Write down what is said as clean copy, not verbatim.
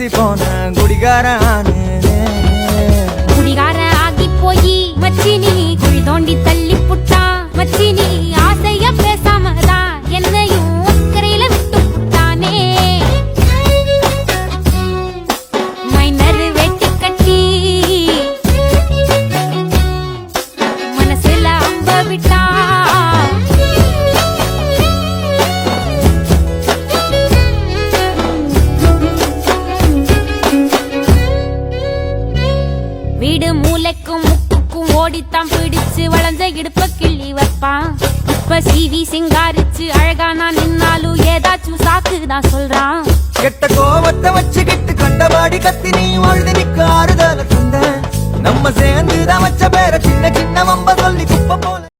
பேசி போன குடிகாரன் ஆகி போய் மச்சினி குழி தோண்டி தள்ளி புட்டான். மச்சினி ஆசைய பேசாமதான் என்னையும் அக்கறையில விட்டு புட்டானே. மைனர் வெட்டி கட்டி மனசுல அம்ப விட்டா. வீடு மூளைக்கும் முக்குக்கும் ஓடித்தான் பிடிச்சு வளைஞ்ச இடுப்ப கிள்ளி வைப்பான். இப்ப சீவி சிங்காரிச்சு அழகா நான் நின்னாலும் ஏதாச்சும் சாக்குதான் சொல்றான். கெட்ட கோவத்தை வச்சுக்கிட்டு கண்டபாடி கத்தி நீ வாழ்ந்து நிக்க ஆறுதல தந்த. நம்ம சேர்ந்துதான் வச்ச பேர சின்ன சின்ன வம்ப சொல்லி குப்ப